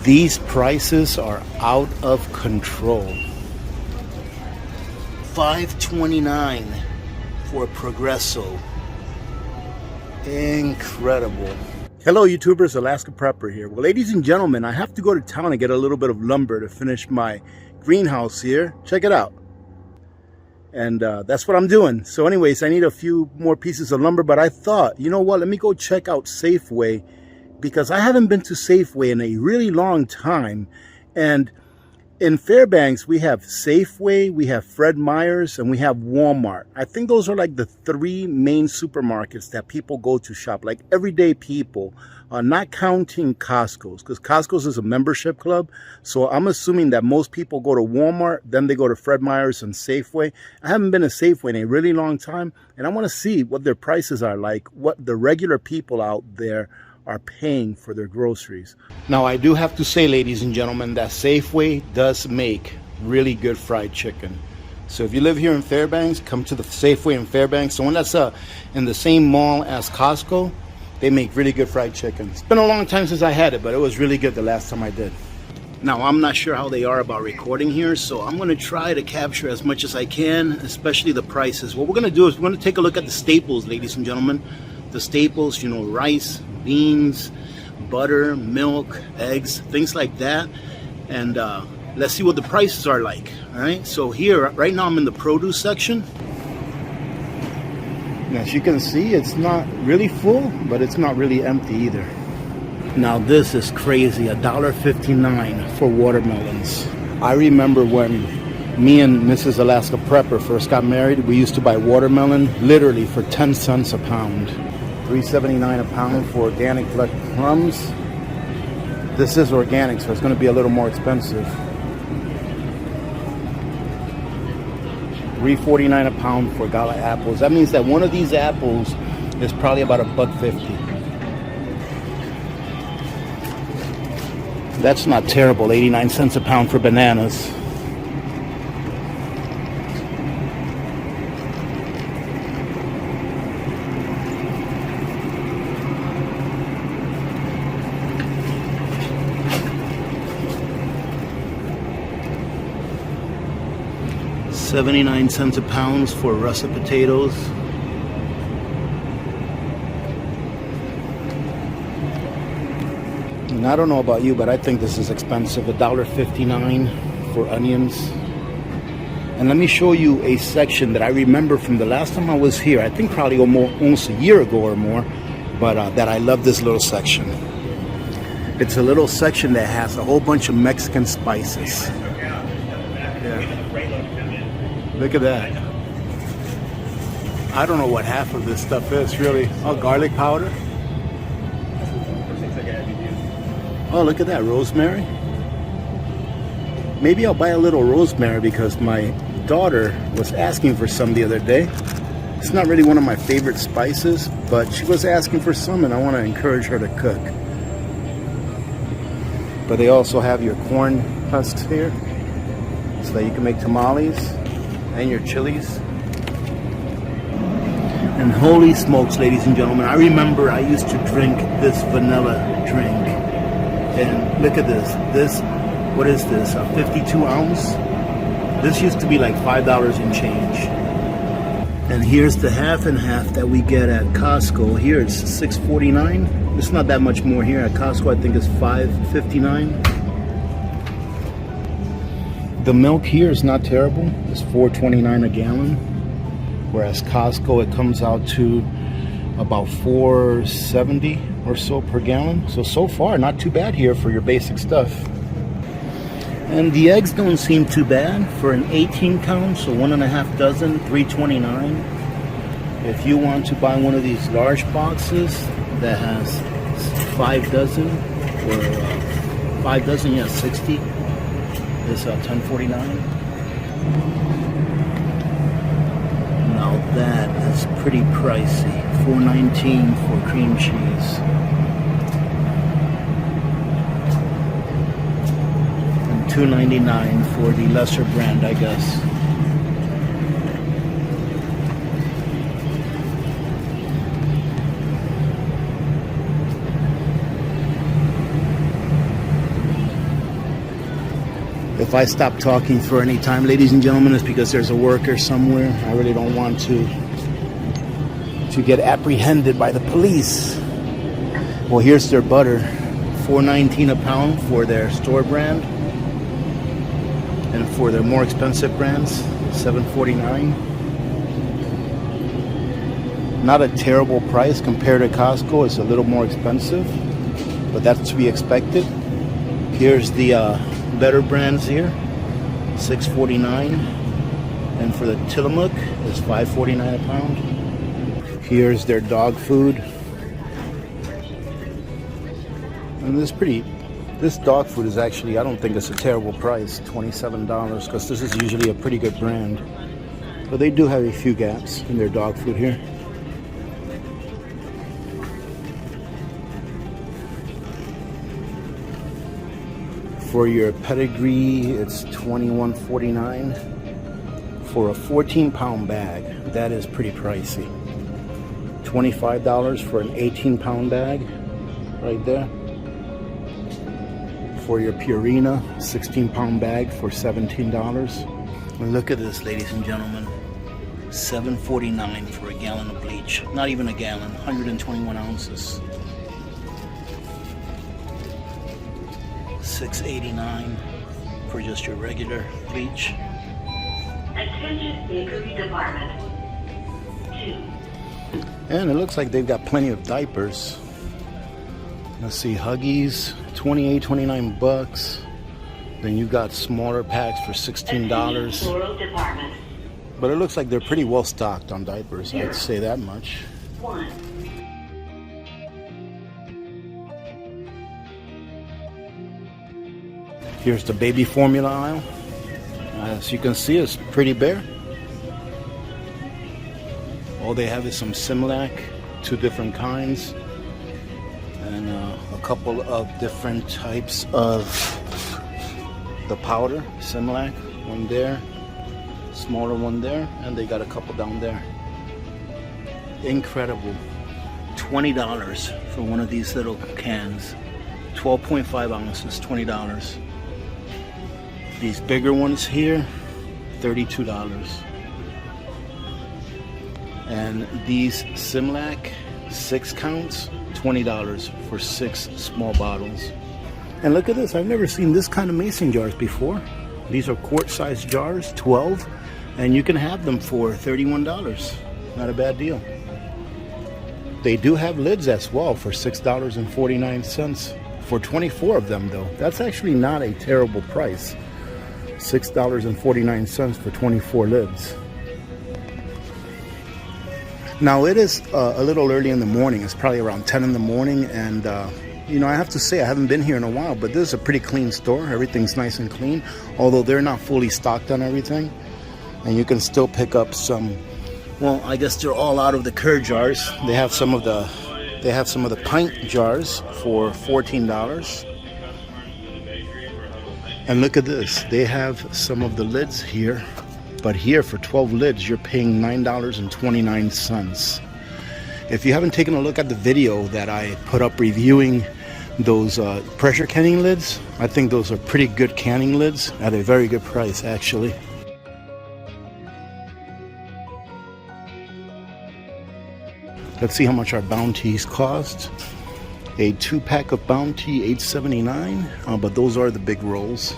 These prices are out of control. $5.29 for a Progresso. Incredible. Hello YouTubers, Alaska Prepper here. Well, ladies and gentlemen, I have to go to town and get a little bit of lumber to finish my greenhouse here. Check it out. And that's what I'm doing. So anyways, I need a few more pieces of lumber, but I thought, you know what, let me go check out Safeway, because I haven't been to Safeway in a really long time. And in Fairbanks, we have Safeway, we have Fred Meyer's, and we have Walmart. I think those are like the three main supermarkets that people go to shop, like everyday people, not counting Costco's, because Costco's is a membership club. So I'm assuming that most people go to Walmart, then they go to Fred Meyer's and Safeway. I haven't been to Safeway in a really long time, and I want to see what their prices are like, what the regular people out there are paying for their groceries. Now, I do have to say, ladies and gentlemen, that Safeway does make really good fried chicken. So if you live here in Fairbanks, come to the Safeway in Fairbanks, the one that's in the same mall as Costco. They make really good fried chicken. It's been a long time since I had it, but it was really good the last time I did. Now, I'm not sure how they are about recording here, so I'm going to try to capture as much as I can, especially the prices. What we're going to do is we're going to take a look at the staples, ladies and gentlemen. The staples, you know, rice, beans, butter, milk, eggs, things like that. And let's see what the prices are like. All right, so here right now I'm in the produce section. And as you can see, it's not really full, but it's not really empty either. Now this is crazy, $1.59 for watermelons. I remember when me and Mrs. Alaska Prepper first got married, we used to buy watermelon literally for 10 cents a pound. $3.79 a pound for organic black plums. This is organic, so it's going to be a little more expensive. $3.49 a pound for gala apples. That means that one of these apples is probably about $1.50. That's not terrible. 89 cents a pound for bananas. $0.79 a pound for russet potatoes. And I don't know about you, but I think this is expensive. $1.59 for onions. And let me show you a section that I remember from the last time I was here. I think probably almost a year ago or more, but that I love this little section. It's a little section that has a whole bunch of Mexican spices. Look at that. I don't know what half of this stuff is, really. Oh, garlic powder. Oh, look at that, rosemary. Maybe I'll buy a little rosemary because my daughter was asking for some the other day. It's not really one of my favorite spices, but she was asking for some and I want to encourage her to cook. But they also have your corn husks here so that you can make tamales. And your chilies. And holy smokes, ladies and gentlemen, I remember I used to drink this vanilla drink. And look at this. What is this? A 52 ounce? This used to be like $5 and change. And here's the half and half that we get at Costco. Here it's $6.49. It's not that much more here. At Costco, I think it's $5.59. The milk here is not terrible. It's $4.29 a gallon, whereas Costco it comes out to about $4.70 or so per gallon. So far not too bad here for your basic stuff. And the eggs don't seem too bad for an 18 count, so 1.5 dozen, $3.29. If you want to buy one of these large boxes that has 5 dozen or 5 dozen, yeah, 60. It's $10.49. Now that is pretty pricey. $4.19 for cream cheese. And $2.99 for the lesser brand, I guess. If I stop talking for any time, ladies and gentlemen, it's because there's a worker somewhere. I really don't want to get apprehended by the police. Well, here's their butter, $4.19 a pound for their store brand, and for their more expensive brands, $7.49. Not a terrible price compared to Costco. It's a little more expensive, but that's to be expected. Here's the better brands here, $6.49, and for the Tillamook it's $5.49 a pound. Here's their dog food, and this dog food is actually, I don't think it's a terrible price, $27, because this is usually a pretty good brand, but they do have a few gaps in their dog food here. For your pedigree, it's $21.49 for a 14-pound bag. That is pretty pricey. $25 for an 18-pound bag, right there. For your Purina, 16-pound bag for $17. And look at this, ladies and gentlemen. $7.49 for a gallon of bleach. Not even a gallon, 121 ounces. $6.89 for just your regular bleach. Attention bakery department. 2. And it looks like they've got plenty of diapers. Let's see, Huggies, $29 Then you got smaller packs for $16. Floral department. But it looks like they're pretty well stocked on diapers. I'd say that much. 1. Here's the baby formula aisle. As you can see, it's pretty bare. All they have is some Similac, 2 different kinds, and a couple of different types of the powder. Similac, one there, smaller one there, and they got a couple down there. Incredible. $20 for one of these little cans. 12.5 ounces, $20. These bigger ones here, $32. And these Similac 6 counts, $20 for 6 small bottles. And look at this, I've never seen this kind of mason jars before. These are quart-sized jars, 12, and you can have them for $31. Not a bad deal. They do have lids as well for $6.49 for 24 of them though. That's actually not a terrible price. $6.49 for 24 lids. Now it is a little early in the morning. It's probably around 10 in the morning, and you know, I have to say I haven't been here in a while, but this is a pretty clean store. Everything's nice and clean, although they're not fully stocked on everything. And you can still pick up some, well, I guess they're all out of the curd jars. They have some of the pint jars for $14. And look at this, they have some of the lids here, but here for 12 lids you're paying $9.29. If you haven't taken a look at the video that I put up reviewing those pressure canning lids, I think those are pretty good canning lids at a very good price actually. Let's see how much our Bounties cost. A 2-pack of Bounty, $8.79, but those are the big rolls.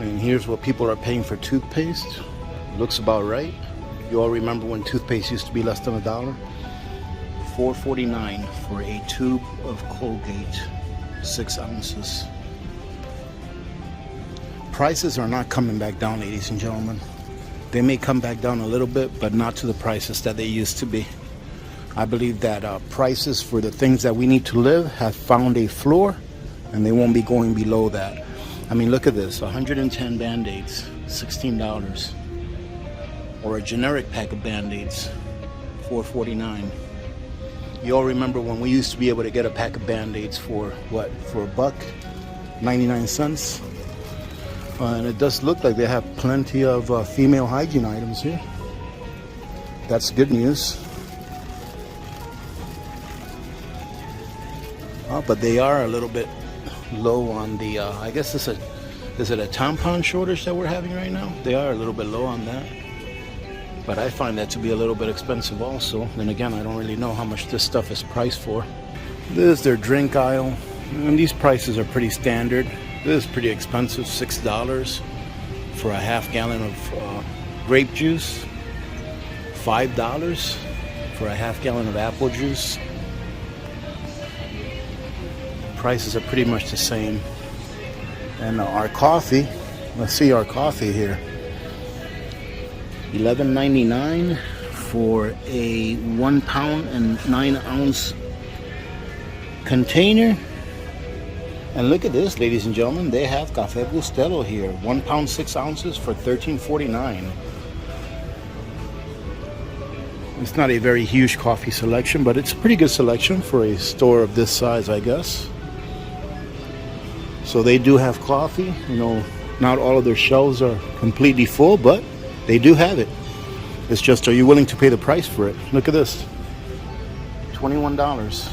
And here's what people are paying for toothpaste. Looks about right. You all remember when toothpaste used to be less than $1? $4.49 for a tube of Colgate, 6 ounces. Prices are not coming back down, ladies and gentlemen. They may come back down a little bit, but not to the prices that they used to be. I believe that prices for the things that we need to live have found a floor, and they won't be going below that. I mean, look at this, 110 Band-Aids, $16. Or a generic pack of Band-Aids, $4.49. You all remember when we used to be able to get a pack of Band-Aids for what? For $1.99? And it does look like they have plenty of female hygiene items here. That's good news. But they are a little bit low on the, I guess is it a tampon shortage that we're having right now? They are a little bit low on that. But I find that to be a little bit expensive also. Then again, I don't really know how much this stuff is priced for. This is their drink aisle. And these prices are pretty standard. This is pretty expensive, $6 for a half gallon of grape juice. $5 for a half gallon of apple juice. Prices are pretty much the same. And our coffee, let's see our coffee here. $11.99 for a 1 pound and 9 ounce container. And look at this, ladies and gentlemen, they have Café Bustelo here, 1 pound 6 ounces for $13.49. It's not a very huge coffee selection, but it's a pretty good selection for a store of this size, I guess. So they do have coffee. You know, not all of their shelves are completely full, but they do have it. It's just, are you willing to pay the price for it? Look at this, $21.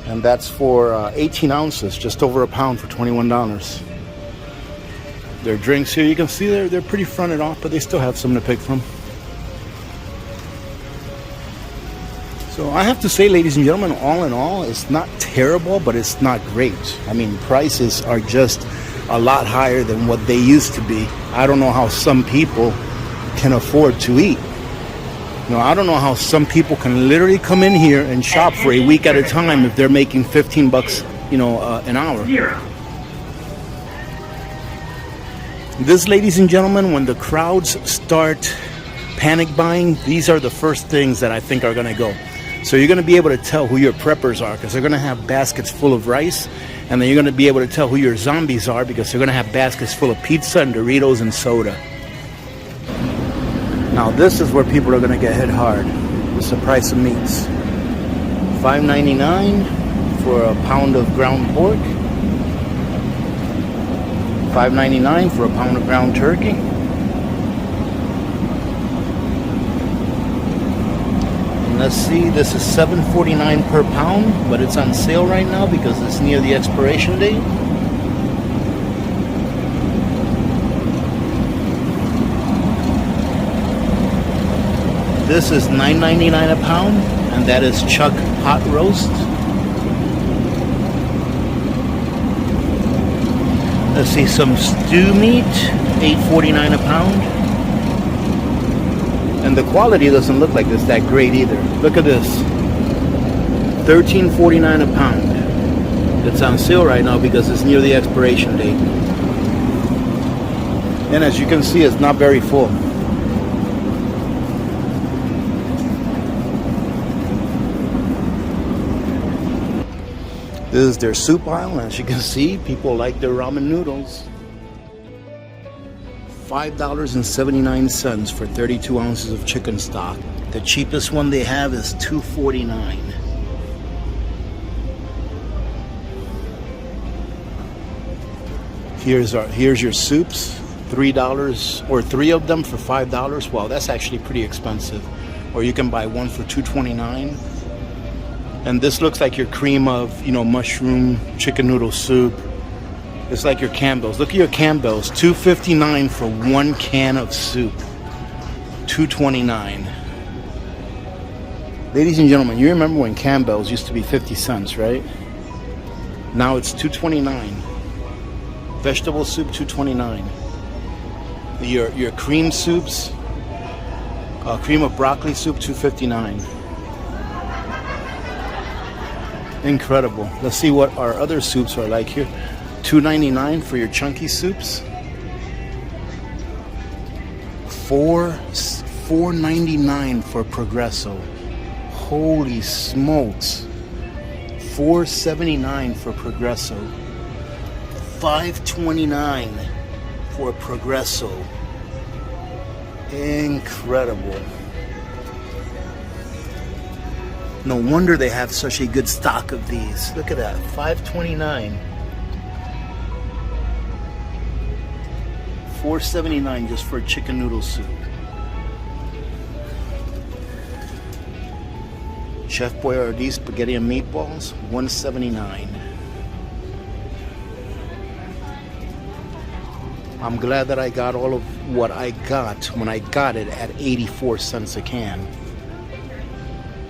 And that's for 18 ounces, just over a pound for $21. Their drinks here, you can see they're pretty fronted off, but they still have something to pick from. So I have to say, ladies and gentlemen, all in all, it's not terrible, but it's not great. I mean, prices are just a lot higher than what they used to be. I don't know how some people can afford to eat. You know, I don't know how some people can literally come in here and shop for a week at a time if they're making 15 bucks, you know, an hour. This, ladies and gentlemen, when the crowds start panic buying, these are the first things that I think are going to go. So you're going to be able to tell who your preppers are, because they're going to have baskets full of rice, and then you're going to be able to tell who your zombies are, because they're going to have baskets full of pizza and Doritos and soda. Now this is where people are going to get hit hard. It's the price of meats. $5.99 for a pound of ground pork. $5.99 for a pound of ground turkey. And let's see, this is $7.49 per pound, but it's on sale right now because it's near the expiration date. This is $9.99 a pound, and that is chuck hot roast. Let's see, some stew meat, $8.49 a pound. And the quality doesn't look like it's that great either. Look at this, $13.49 a pound. It's on sale right now because it's near the expiration date. And as you can see, it's not very full. This is their soup aisle, and as you can see, people like their ramen noodles. $5.79 for 32 ounces of chicken stock. The cheapest one they have is $2.49. Here's your soups, $3, or 3 of them for $5. Well, that's actually pretty expensive. Or you can buy one for $2.29. And this looks like your cream of, you know, mushroom chicken noodle soup. It's like your Campbell's. Look at your Campbell's. $2.59 for 1 can of soup. $2.29. Ladies and gentlemen, you remember when Campbell's used to be 50 cents, right? Now it's $2.29. Vegetable soup, $2.29. Your cream soups, cream of broccoli soup, $2.59. Incredible. Let's see what our other soups are like here. $2.99 for your chunky soups. $4.99 for Progresso. Holy smokes. $4.79 for Progresso. $5.29 for Progresso. Incredible. No wonder they have such a good stock of these. Look at that, $5.29. $4.79 just for a chicken noodle soup. Chef Boyardee spaghetti and meatballs, $1.79. I'm glad that I got all of what I got when I got it at 84 cents a can.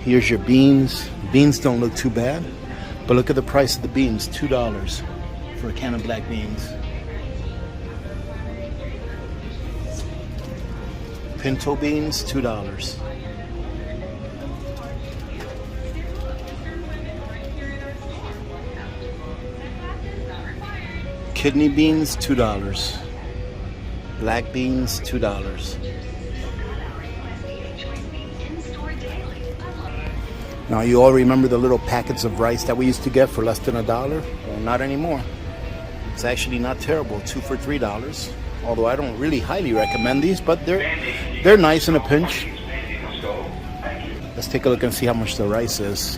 Here's your beans. Beans don't look too bad, but look at the price of the beans, $2 for a can of black beans. Pinto beans, $2. Kidney beans, $2. Black beans, $2. Now you all remember the little packets of rice that we used to get for less than $1? Well, not anymore. It's actually not terrible, 2 for $3. Although I don't really highly recommend these, but they're nice in a pinch. Let's take a look and see how much the rice is.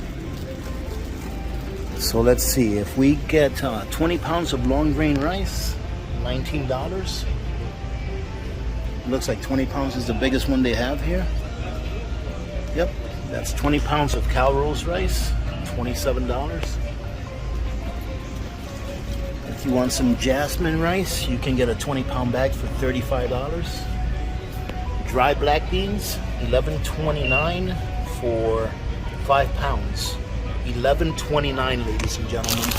So let's see, if we get 20 pounds of long grain rice, $19. Looks like 20 pounds is the biggest one they have here. Yep, that's 20 pounds of Calrose rice, $27. If you want some jasmine rice, you can get a 20-pound bag for $35. Dry black beans, $11.29 for 5 pounds. $11.29, ladies and gentlemen.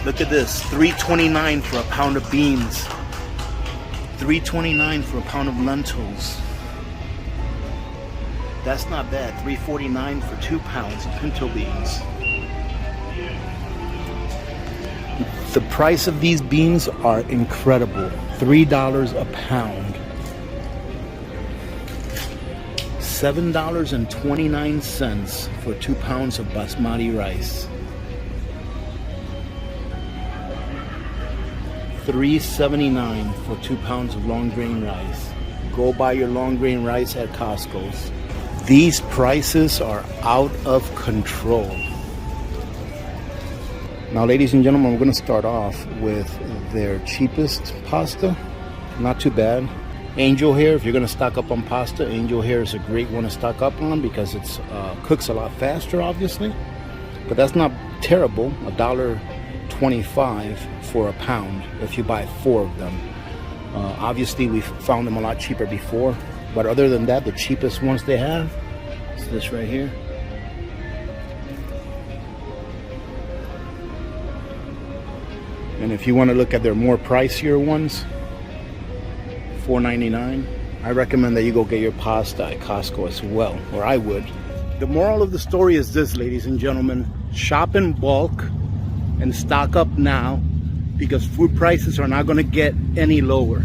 Look at this, $3.29 for a pound of beans. $3.29 for a pound of lentils. That's not bad. $3.49 for 2 pounds of pinto beans. The price of these beans are incredible. $3 a pound. $7.29 for 2 pounds of basmati rice. $3.79 for 2 pounds of long grain rice. Go buy your long grain rice at Costco's. These prices are out of control. Now, ladies and gentlemen, we're going to start off with their cheapest pasta. Not too bad. Angel Hair, if you're going to stock up on pasta, Angel Hair is a great one to stock up on because it cooks a lot faster, obviously. But that's not terrible. $1.25 for a pound if you buy 4 of them. Obviously, we've found them a lot cheaper before. But other than that, the cheapest ones they have is this right here. And if you want to look at their more pricier ones, $4.99. I recommend that you go get your pasta at Costco as well, or I would. The moral of the story is this, ladies and gentlemen. Shop in bulk and stock up now because food prices are not going to get any lower.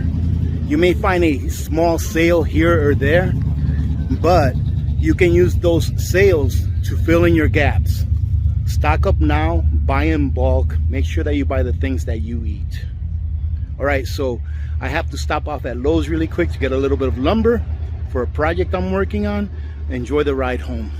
You may find a small sale here or there, but you can use those sales to fill in your gaps. Stock up now, buy in bulk, make sure that you buy the things that you eat. All right, so I have to stop off at Lowe's really quick to get a little bit of lumber for a project I'm working on. Enjoy the ride home.